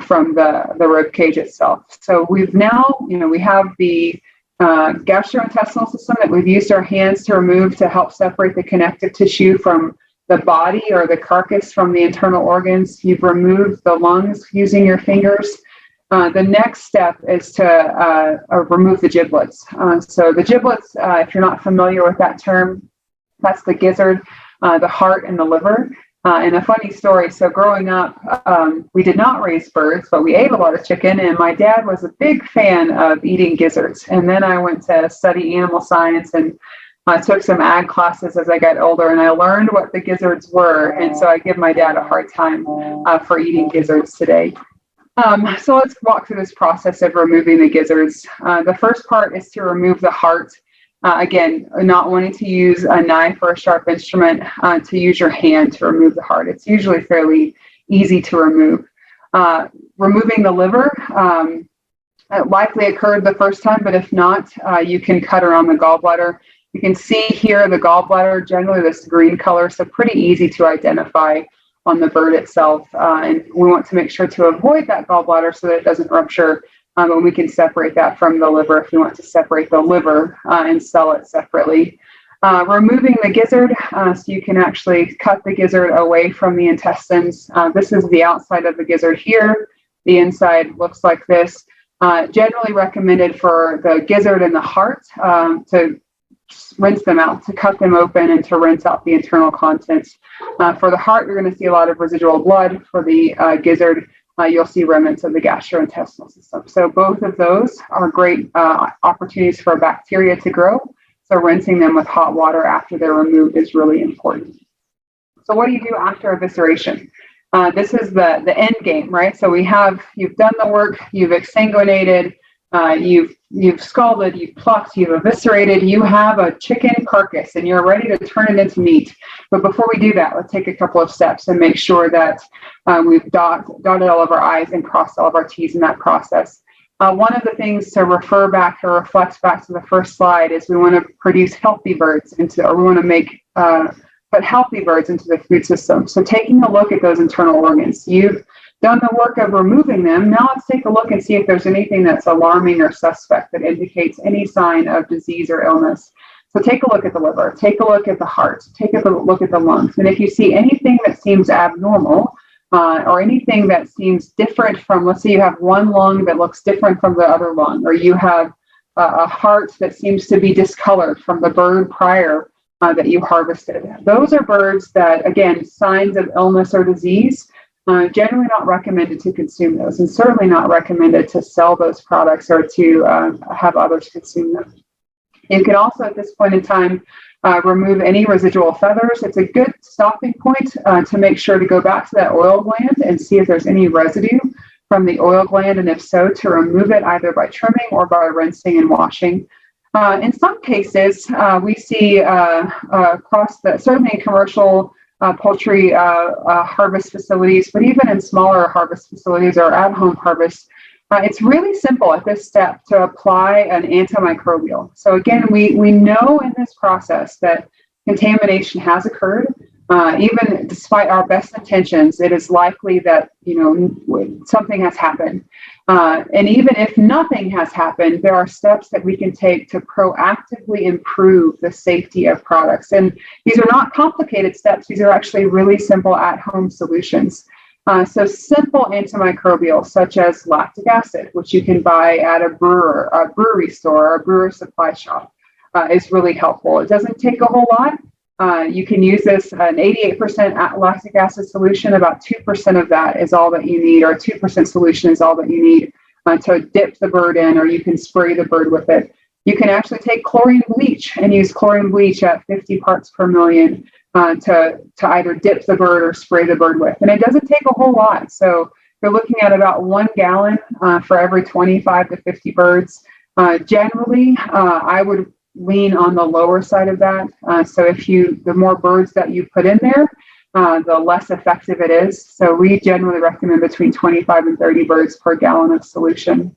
from the rib cage itself. So we've now, we have the gastrointestinal system that we've used our hands to remove to help separate the connective tissue from the body or the carcass from the internal organs. You've removed the lungs using your fingers. The next step is to remove the giblets. So the giblets, if you're not familiar with that term, that's the gizzard, the heart, and the liver. And a funny story, so growing up, we did not raise birds, but we ate a lot of chicken, and my dad was a big fan of eating gizzards. And then I went to study animal science and took some ag classes as I got older, and I learned what the gizzards were, and so I give my dad a hard time for eating gizzards today. So let's walk through this process of removing the gizzards. The first part is to remove the heart. Again, not wanting to use a knife or a sharp instrument, to use your hand to remove the heart. It's usually fairly easy to remove. Removing the liver, it likely occurred the first time, but if not, you can cut around the gallbladder. You can see here the gallbladder, generally this green color, so pretty easy to identify on the bird itself. And we want to make sure to avoid that gallbladder so that it doesn't rupture. And we can separate that from the liver if you want to separate the liver and sell it separately. Removing the gizzard, so you can actually cut the gizzard away from the intestines. This is the outside of the gizzard here. The inside looks like this. Generally recommended for the gizzard and the heart to rinse them out, to cut them open and to rinse out the internal contents. For the heart, you're going to see a lot of residual blood. For the gizzard, you'll see remnants of the gastrointestinal system. So both of those are great opportunities for bacteria to grow. So rinsing them with hot water after they're removed is really important. So what do you do after evisceration? This is the end game, right? So you've done the work, you've exsanguinated, you've scalded, you've plucked, you've eviscerated, you have a chicken carcass and you're ready to turn it into meat. But before we do that, let's take a couple of steps and make sure that we've dotted all of our I's and crossed all of our T's in that process. One of the things to refer back or reflect back to the first slide is we want to produce healthy birds we want to put healthy birds into the food system. So taking a look at those internal organs, you've done the work of removing them. Now let's take a look and see if there's anything that's alarming or suspect that indicates any sign of disease or illness. So take a look at the liver, take a look at the heart, take a look at the lungs. And if you see anything that seems abnormal or anything that seems different from, let's say you have one lung that looks different from the other lung, or you have a heart that seems to be discolored from the bird prior that you harvested. Those are birds that, again, signs of illness or disease. Generally not recommended to consume those, and certainly not recommended to sell those products or to have others consume them. You can also, at this point in time, remove any residual feathers. It's a good stopping point to make sure to go back to that oil gland and see if there's any residue from the oil gland, and if so, to remove it either by trimming or by rinsing and washing. In some cases, we see certainly in commercial poultry harvest facilities, but even in smaller harvest facilities or at-home harvest, it's really simple at this step to apply an antimicrobial. So again, we know in this process that contamination has occurred. Even despite our best intentions, it is likely that something has happened. And even if nothing has happened, there are steps that we can take to proactively improve the safety of products. And these are not complicated steps. These are actually really simple at-home solutions. So simple antimicrobials such as lactic acid, which you can buy at a brewery store or a brewer supply shop, is really helpful. It doesn't take a whole lot. You can use this, an 88% lactic acid solution, about 2% of that is all that you need, or 2% solution is all that you need to dip the bird in, or you can spray the bird with it. You can actually take chlorine bleach and use chlorine bleach at 50 parts per million to either dip the bird or spray the bird with. And it doesn't take a whole lot. So you're looking at about 1 gallon for every 25 to 50 birds. Generally, I would lean on the lower side of that. So the more birds that you put in there, the less effective it is. So we generally recommend between 25 and 30 birds per gallon of solution.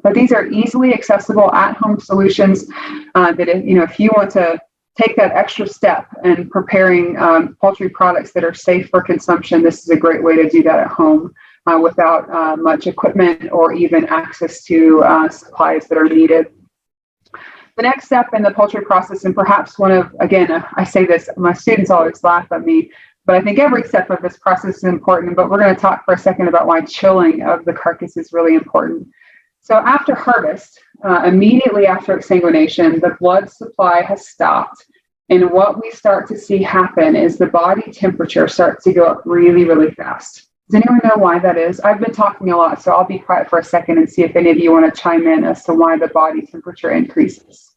But these are easily accessible at-home solutions that if you want to take that extra step in preparing poultry products that are safe for consumption, this is a great way to do that at home without much equipment or even access to supplies that are needed. The next step in the poultry process, and perhaps I say this, my students always laugh at me, but I think every step of this process is important. But we're going to talk for a second about why chilling of the carcass is really important. So after harvest, immediately after exsanguination, the blood supply has stopped. And what we start to see happen is the body temperature starts to go up really, really fast. Does anyone know why that is? I've been talking a lot, so I'll be quiet for a second and see if any of you want to chime in as to why the body temperature increases.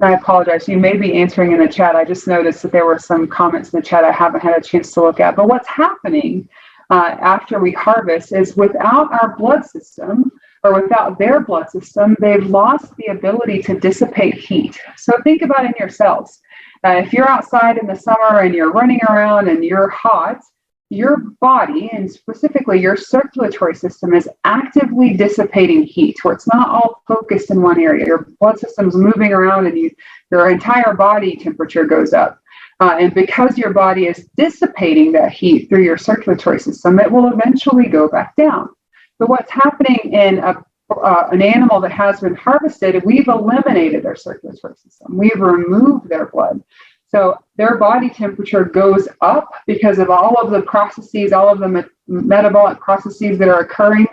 I apologize. You may be answering in the chat. I just noticed that there were some comments in the chat I haven't had a chance to look at. But what's happening after we harvest is without our blood system, or without their blood system, they've lost the ability to dissipate heat. So think about it in yourselves. If you're outside in the summer and you're running around and you're hot, your body, and specifically your circulatory system, is actively dissipating heat, where it's not all focused in one area. Your blood system's moving around and your entire body temperature goes up. And because your body is dissipating that heat through your circulatory system, it will eventually go back down. But what's happening in an animal that has been harvested, we've eliminated their circulatory system. We've removed their blood. So their body temperature goes up because of all of the processes, all of the metabolic processes that are occurring,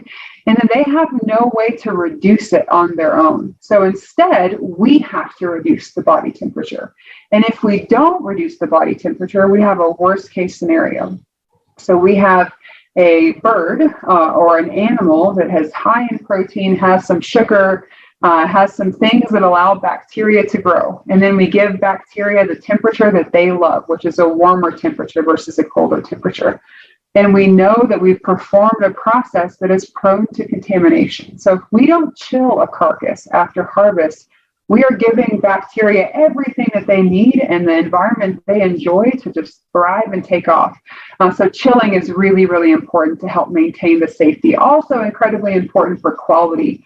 and then they have no way to reduce it on their own. So instead, we have to reduce the body temperature. And if we don't reduce the body temperature, we have a worst case scenario. So we have a bird or an animal that has high in protein, has some sugar, has some things that allow bacteria to grow. And then we give bacteria the temperature that they love, which is a warmer temperature versus a colder temperature. And we know that we've performed a process that is prone to contamination. So if we don't chill a carcass after harvest, we are giving bacteria everything that they need and the environment they enjoy to just thrive and take off. So chilling is really, really important to help maintain the safety. Also incredibly important for quality,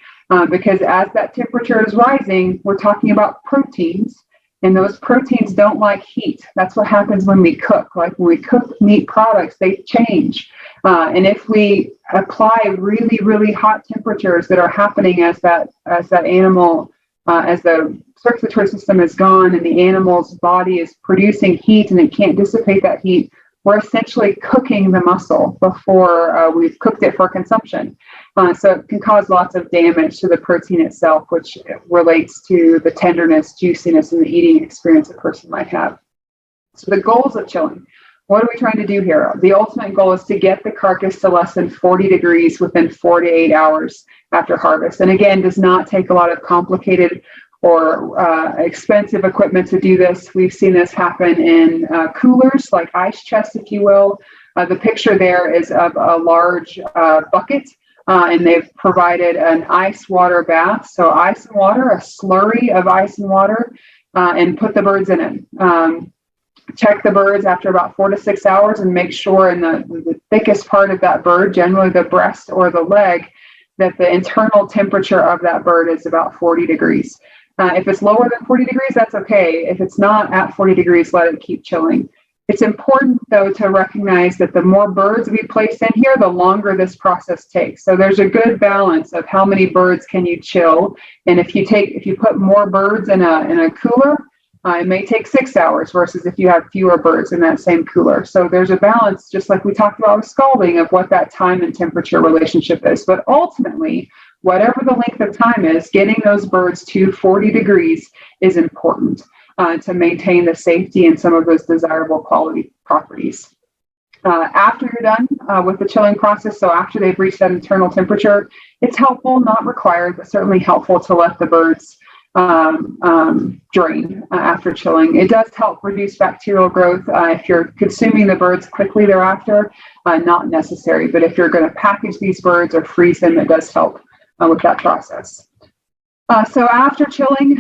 because as that temperature is rising, we're talking about proteins, and those proteins don't like heat. That's what happens when we cook. Like when we cook meat products, they change. And if we apply really, really hot temperatures that are happening as that animal, as the circulatory system is gone and the animal's body is producing heat and it can't dissipate that heat, we're essentially cooking the muscle before we've cooked it for consumption. So it can cause lots of damage to the protein itself, which relates to the tenderness, juiciness, and the eating experience a person might have. So the goals of chilling. What are we trying to do here? The ultimate goal is to get the carcass to less than 40 degrees within 4 to 8 hours after harvest. And again, does not take a lot of complicated or expensive equipment to do this. We've seen this happen in coolers, like ice chests, if you will. The picture there is of a large bucket, and they've provided an ice water bath. So ice and water, a slurry of ice and water, and put the birds in it. Check the birds after about 4 to 6 hours and make sure in the thickest part of that bird, generally the breast or the leg, that the internal temperature of that bird is about 40 degrees. If it's lower than 40 degrees, that's okay. If it's not at 40 degrees, let it keep chilling. It's important, though, to recognize that the more birds we place in here, the longer this process takes. So there's a good balance of how many birds can you chill. And if you put more birds in a cooler, It may take 6 hours versus if you have fewer birds in that same cooler. So there's a balance, just like we talked about with scalding, of what that time and temperature relationship is. But ultimately, whatever the length of time is, getting those birds to 40 degrees is important to maintain the safety and some of those desirable quality properties. After you're done with the chilling process, so after they've reached that internal temperature, it's helpful, not required, but certainly helpful to let the birds drain after chilling. It does help reduce bacterial growth. If you're consuming the birds quickly thereafter, not necessary, but if you're going to package these birds or freeze them, it does help with that process. So after chilling,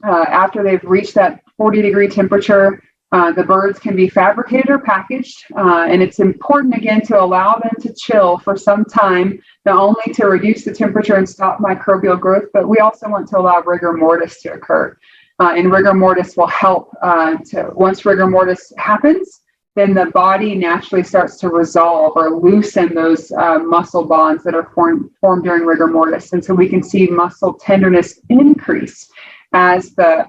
after they've reached that 40-degree temperature, the birds can be fabricated or packaged, and it's important, again, to allow them to chill for some time, not only to reduce the temperature and stop microbial growth, but we also want to allow rigor mortis to occur. And rigor mortis will help once rigor mortis happens, then the body naturally starts to resolve or loosen those muscle bonds that are formed during rigor mortis. And so we can see muscle tenderness increase as the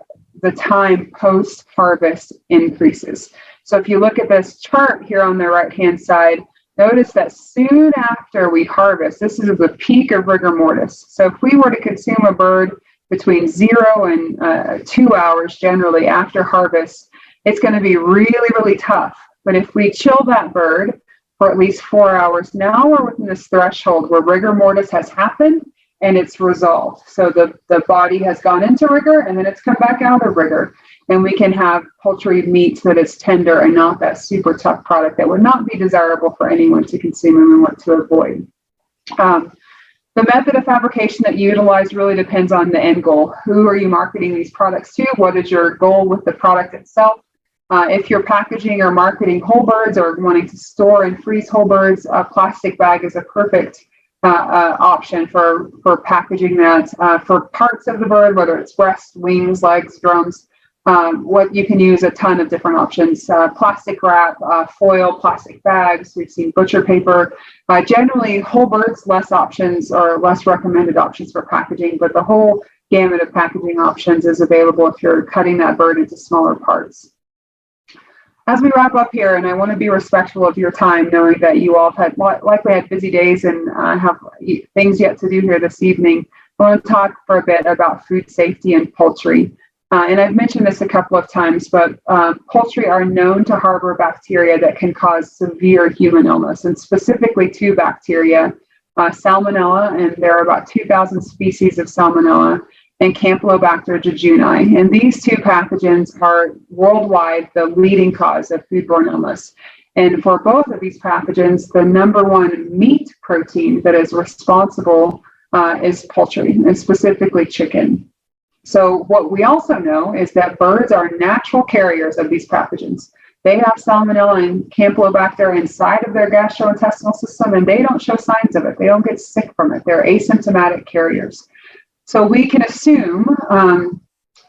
time post-harvest increases. So if you look at this chart here on the right-hand side, notice that soon after we harvest, this is the peak of rigor mortis. So if we were to consume a bird between 0 and 2 hours generally after harvest, it's going to be really, really tough. But if we chill that bird for at least 4 hours, now we're within this threshold where rigor mortis has happened and it's resolved. So the body has gone into rigor and then it's come back out of rigor. And we can have poultry meat that is tender and not that super tough product that would not be desirable for anyone to consume and we want to avoid. The method of fabrication that you utilize really depends on the end goal. Who are you marketing these products to? What is your goal with the product itself? If you're packaging or marketing whole birds or wanting to store and freeze whole birds, a plastic bag is a perfect option for packaging that for parts of the bird, whether it's breast, wings, legs, drums. What you can use a ton of different options: plastic wrap, foil, plastic bags. We've seen butcher paper. Generally, whole birds, less options or less recommended options for packaging, but the whole gamut of packaging options is available if you're cutting that bird into smaller parts. As we wrap up here, and I want to be respectful of your time, knowing that you all have likely had busy days and have things yet to do here this evening, I want to talk for a bit about food safety and poultry. And I've mentioned this a couple of times, but poultry are known to harbor bacteria that can cause severe human illness, and specifically 2 bacteria, Salmonella, and there are about 2,000 species of Salmonella, and Campylobacter jejuni. And these 2 pathogens are worldwide the leading cause of foodborne illness. And for both of these pathogens, the #1 meat protein that is responsible is poultry, and specifically chicken. So what we also know is that birds are natural carriers of these pathogens. They have Salmonella and Campylobacter inside of their gastrointestinal system, and they don't show signs of it. They don't get sick from it. They're asymptomatic carriers. So we can assume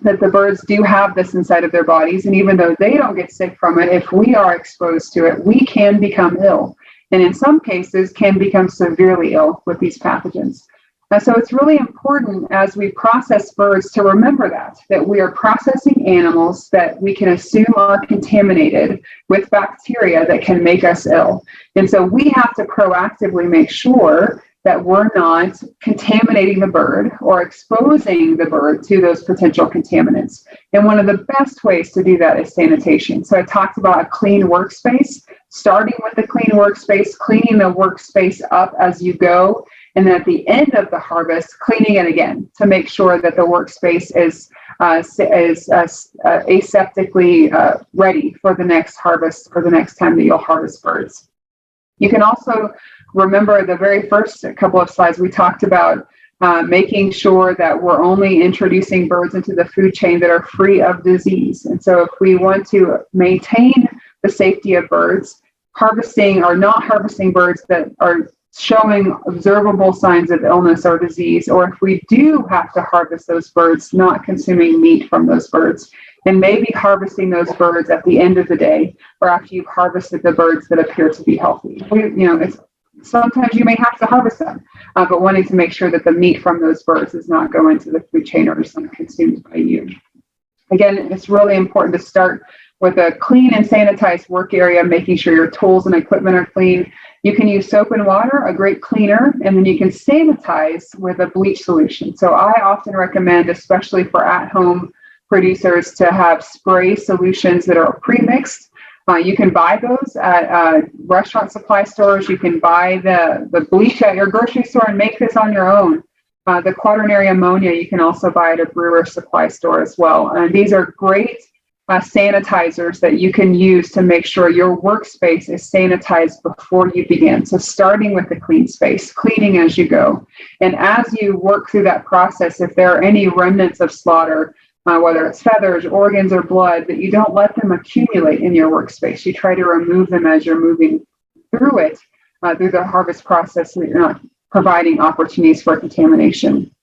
that the birds do have this inside of their bodies, and even though they don't get sick from it, if we are exposed to it, we can become ill, and in some cases can become severely ill with these pathogens. So it's really important as we process birds to remember that we are processing animals that we can assume are contaminated with bacteria that can make us ill. And so we have to proactively make sure that we're not contaminating the bird or exposing the bird to those potential contaminants. And one of the best ways to do that is sanitation. So I talked about a clean workspace, starting with the clean workspace, cleaning the workspace up as you go, and then at the end of the harvest, cleaning it again to make sure that the workspace is aseptically ready for the next harvest, for the next time that you'll harvest birds. You can also remember the very first couple of slides we talked about making sure that we're only introducing birds into the food chain that are free of disease. And so if we want to maintain the safety of birds, harvesting or not harvesting birds that are showing observable signs of illness or disease, or if we do have to harvest those birds, not consuming meat from those birds, and maybe harvesting those birds at the end of the day or after you've harvested the birds that appear to be healthy. Sometimes you may have to harvest them, but wanting to make sure that the meat from those birds does not go into the food chain or is not consumed by you. Again, it's really important to start with a clean and sanitized work area, making sure your tools and equipment are clean. You can use soap and water, a great cleaner, and then you can sanitize with a bleach solution. So I often recommend, especially for at-home producers, to have spray solutions that are pre-mixed. You can buy those at restaurant supply stores. You can buy the bleach at your grocery store and make this on your own. The quaternary ammonia you can also buy at a brewer supply store as well. And these are great sanitizers that you can use to make sure your workspace is sanitized before you begin. So starting with the clean space, cleaning as you go. And as you work through that process, if there are any remnants of slaughter, whether it's feathers, organs, or blood, that you don't let them accumulate in your workspace. You try to remove them as you're moving through it, through the harvest process, so that you're not providing opportunities for contamination.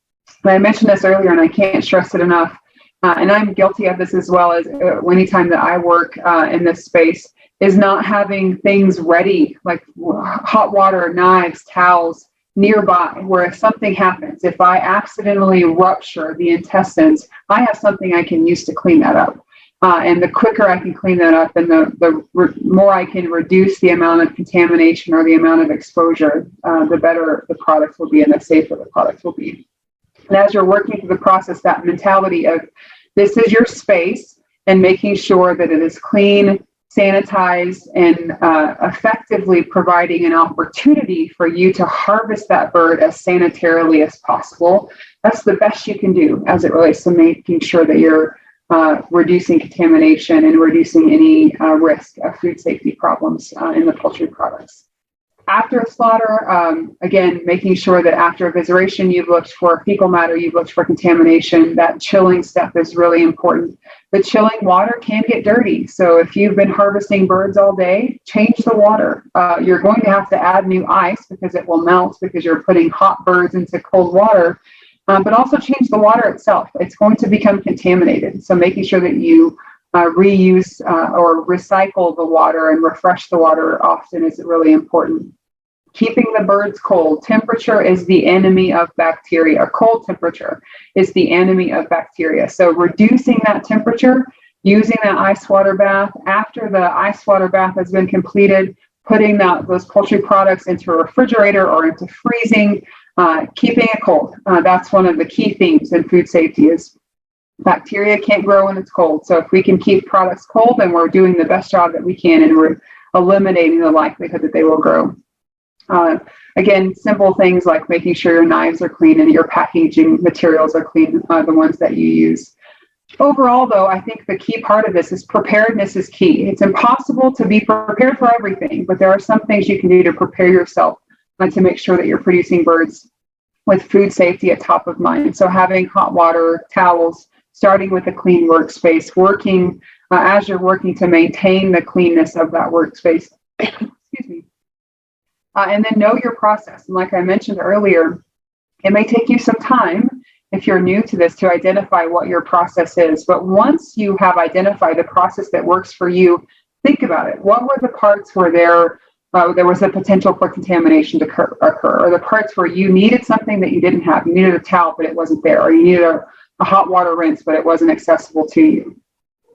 And I mentioned this earlier, and I can't stress it enough, and I'm guilty of this as well, as anytime that I work in this space, is not having things ready, like hot water, knives, towels, nearby, where if something happens, if I accidentally rupture the intestines, I have something I can use to clean that up. And the quicker I can clean that up, and the more I can reduce the amount of contamination or the amount of exposure, the better the product will be and the safer the product will be. And as you're working through the process, that mentality of this is your space, and making sure that it is clean, sanitized, and effectively providing an opportunity for you to harvest that bird as sanitarily as possible. That's the best you can do as it relates to making sure that you're reducing contamination and reducing any risk of food safety problems in the poultry products. After slaughter, again, making sure that after evisceration, you've looked for fecal matter, you've looked for contamination. That chilling step is really important. The chilling water can get dirty. So if you've been harvesting birds all day, change the water. You're going to have to add new ice because it will melt because you're putting hot birds into cold water, but also change the water itself. It's going to become contaminated. So making sure that you reuse or recycle the water and refresh the water often is really important. Keeping the birds cold. Temperature is the enemy of bacteria. A cold temperature is the enemy of bacteria. So reducing that temperature, using that ice water bath. After the ice water bath has been completed, putting those poultry products into a refrigerator or into freezing, keeping it cold. That's one of the key themes in food safety is bacteria can't grow when it's cold. So if we can keep products cold, then we're doing the best job that we can, and we're eliminating the likelihood that they will grow. Again, simple things like making sure your knives are clean and your packaging materials are clean, the ones that you use. Overall, though, I think the key part of this is preparedness is key. It's impossible to be prepared for everything, but there are some things you can do to prepare yourself to make sure that you're producing birds with food safety at top of mind. So having hot water, towels, starting with a clean workspace, working as you're working to maintain the cleanness of that workspace. Excuse me. And then know your process. And like I mentioned earlier, it may take you some time if you're new to this to identify what your process is. But once you have identified the process that works for you, think about it. What were the parts where there was a potential for contamination to occur, or the parts where you needed something that you didn't have? You needed a towel, but it wasn't there, or you needed a hot water rinse, but it wasn't accessible to you.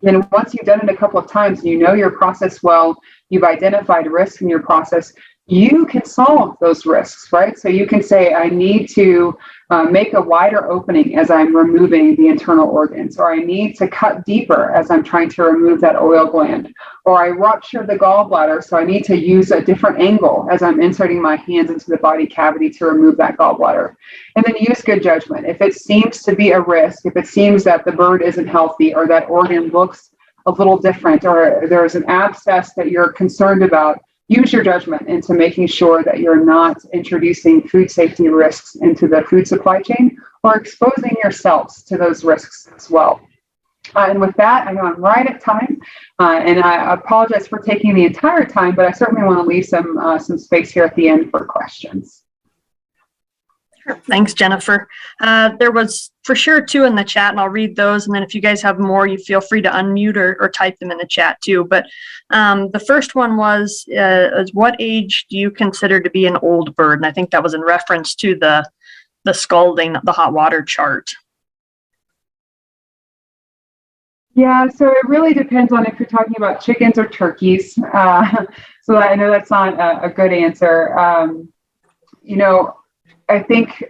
Then once you've done it a couple of times and you know your process well, you've identified risks in your process, you can solve those risks, right? So you can say, I need to make a wider opening as I'm removing the internal organs, or I need to cut deeper as I'm trying to remove that oil gland, or I ruptured the gallbladder, so I need to use a different angle as I'm inserting my hands into the body cavity to remove that gallbladder. And then use good judgment. If it seems to be a risk, if it seems that the bird isn't healthy, or that organ looks a little different, or there's an abscess that you're concerned about, use your judgment into making sure that you're not introducing food safety risks into the food supply chain or exposing yourselves to those risks as well. And with that, I know I'm right at time, and I apologize for taking the entire time, but I certainly want to leave some space here at the end for questions. Thanks, Jennifer. There was for sure 2 in the chat, and I'll read those. And then if you guys have more, you feel free to unmute or type them in the chat too. But the first one was, what age do you consider to be an old bird? And I think that was in reference to the scalding, the hot water chart. Yeah, so it really depends on if you're talking about chickens or turkeys. So I know that's not a good answer. You know, I think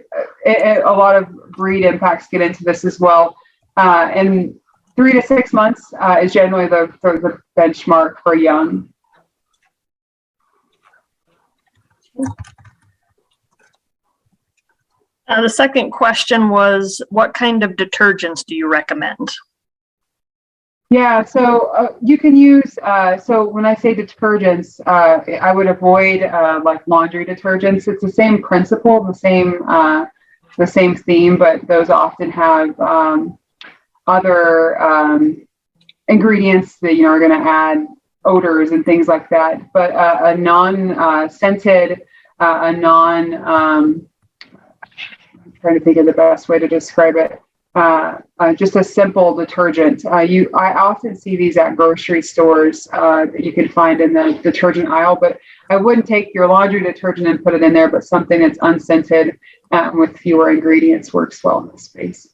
a lot of breed impacts get into this as well. And 3 to 6 months is generally the benchmark for young. The second question was, what kind of detergents do you recommend? Yeah, so you can use, so when I say detergents, I would avoid like laundry detergents. It's the same principle, the same theme, but those often have other ingredients that are going to add odors and things like that. But a non-scented, a non I'm trying to think of the best way to describe it. Just a simple detergent. I often see these at grocery stores that you can find in the detergent aisle, but I wouldn't take your laundry detergent and put it in there, but something that's unscented with fewer ingredients works well in this space.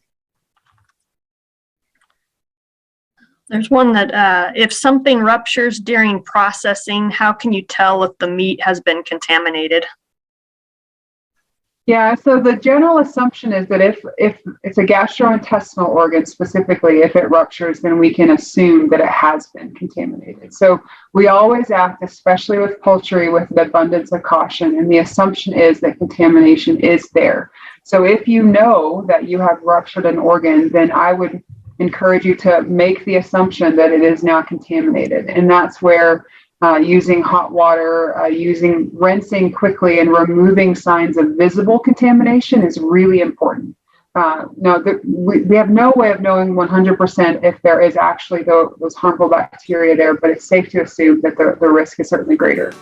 There's one that if something ruptures during processing, how can you tell if the meat has been contaminated? Yeah, so the general assumption is that if it's a gastrointestinal organ specifically, if it ruptures, then we can assume that it has been contaminated. So we always act, especially with poultry, with an abundance of caution, and the assumption is that contamination is there. So if you know that you have ruptured an organ, then I would encourage you to make the assumption that it is now contaminated, and that's where using hot water, rinsing quickly and removing signs of visible contamination is really important. Now, we have no way of knowing 100% if there is actually those harmful bacteria there, but it's safe to assume that the risk is certainly greater.